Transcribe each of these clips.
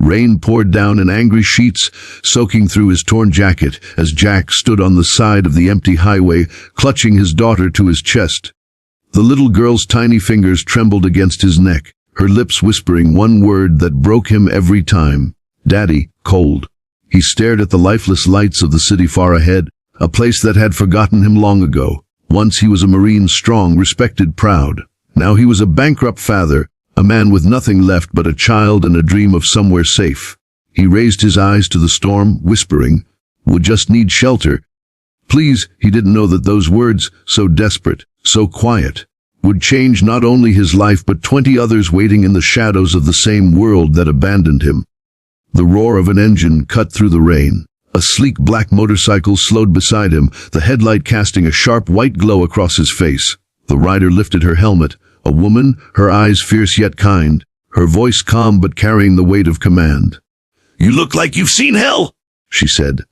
Rain poured down in angry sheets, soaking through his torn jacket as Jack stood on the side of the empty highway, clutching his daughter to his chest. The little girl's tiny fingers trembled against his neck, her lips whispering one word that broke him every time. "Daddy, cold." He stared at the lifeless lights of the city far ahead, a place that had forgotten him long ago. Once he was a Marine, strong, respected, proud. Now he was a bankrupt father, a man with nothing left but a child and a dream of somewhere safe. He raised his eyes to the storm, whispering, "We'll just need shelter." Please, he didn't know that those words, so desperate, so quiet, would change not only his life but 20 others waiting in the shadows of the same world that abandoned him. The roar of an engine cut through the rain. A sleek black motorcycle slowed beside him, the headlight casting a sharp white glow across his face. The rider lifted her helmet, a woman, her eyes fierce yet kind, her voice calm but carrying the weight of command. "You look like you've seen hell," she said.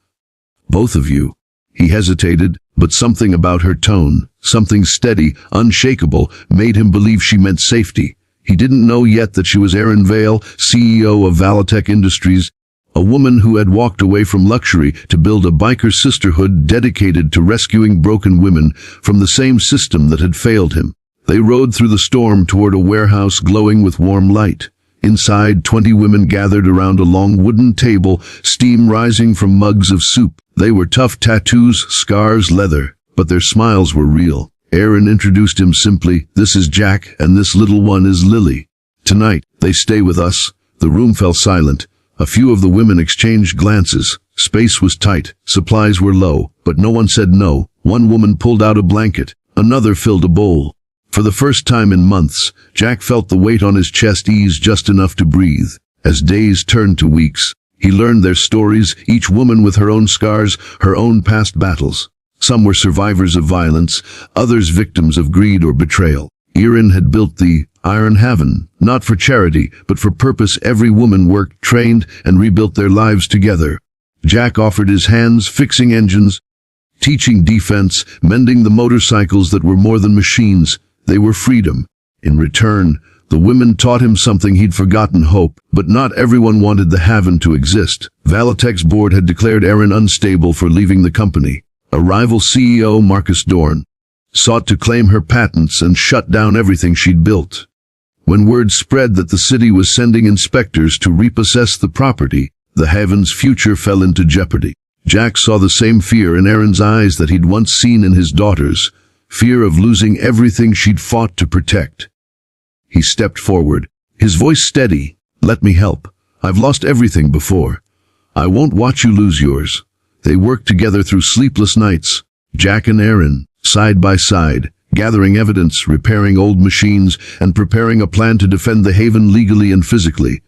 "Both of you." He hesitated, but something about her tone, something steady, unshakable, made him believe she meant safety. He didn't know yet that she was Erin Vale, CEO of Valitech Industries, a woman who had walked away from luxury to build a biker sisterhood dedicated to rescuing broken women from the same system that had failed him. They rode through the storm toward a warehouse glowing with warm light. Inside, 20 women gathered around a long wooden table, steam rising from mugs of soup. They were tough, tattoos, scars, leather, but their smiles were real. Erin introduced him simply, "This is Jack, and this little one is Lily. Tonight, they stay with us." The room fell silent. A few of the women exchanged glances. Space was tight, supplies were low, but no one said no. One woman pulled out a blanket, another filled a bowl. For the first time in months, Jack felt the weight on his chest ease just enough to breathe. As days turned to weeks, he learned their stories, each woman with her own scars, her own past battles. Some were survivors of violence, others victims of greed or betrayal. Erin had built the Iron Haven, not for charity, but for purpose. Every woman worked, trained, and rebuilt their lives together. Jack offered his hands, fixing engines, teaching defense, mending the motorcycles that were more than machines. They were freedom. In return, the women taught him something he'd forgotten: hope. But not everyone wanted the Haven to exist. Valitech's board had declared Erin unstable for leaving the company. A rival CEO, Marcus Dorn, sought to claim her patents and shut down everything she'd built. When word spread that the city was sending inspectors to repossess the property, the Haven's future fell into jeopardy. Jack saw the same fear in Erin's eyes that he'd once seen in his daughter's, fear of losing everything she'd fought to protect. He stepped forward, his voice steady. "Let me help. I've lost everything before. I won't watch you lose yours." They worked together through sleepless nights, Jack and Erin, side by side, gathering evidence, repairing old machines, and preparing a plan to defend the Haven legally and physically.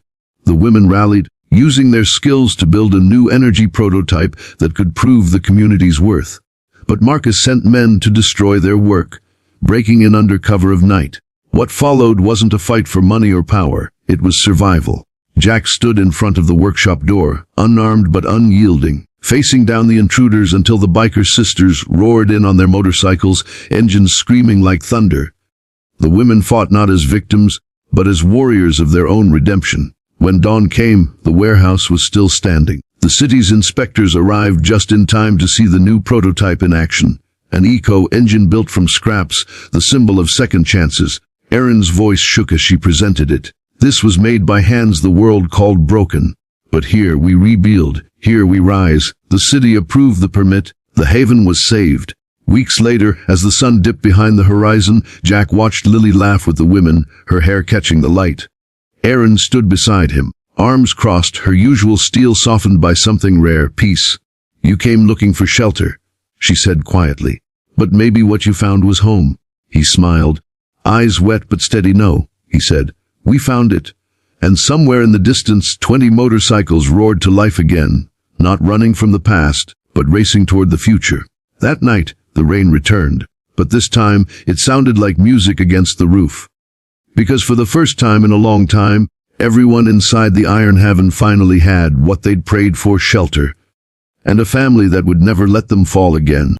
The women rallied, using their skills to build a new energy prototype that could prove the community's worth. But Marcus sent men to destroy their work, breaking in under cover of night. What followed wasn't a fight for money or power, it was survival. Jack stood in front of the workshop door, unarmed but unyielding, facing down the intruders until the biker sisters roared in on their motorcycles, engines screaming like thunder. The women fought not as victims, but as warriors of their own redemption. When dawn came, the warehouse was still standing. The city's inspectors arrived just in time to see the new prototype in action. An eco-engine built from scraps, the symbol of second chances. Erin's voice shook as she presented it. "This was made by hands the world called broken. But here we rebuild, here we rise." The city approved the permit. The Haven was saved. Weeks later, as the sun dipped behind the horizon, Jack watched Lily laugh with the women, her hair catching the light. Erin stood beside him, arms crossed, her usual steel softened by something rare, peace. "You came looking for shelter," she said quietly. "But maybe what you found was home." He smiled, eyes wet but steady. "No," he said, "we found it." And somewhere in the distance, 20 motorcycles roared to life again, not running from the past, but racing toward the future. That night, the rain returned, but this time it sounded like music against the roof. Because for the first time in a long time, everyone inside the Iron Haven finally had what they'd prayed for: shelter, and a family that would never let them fall again.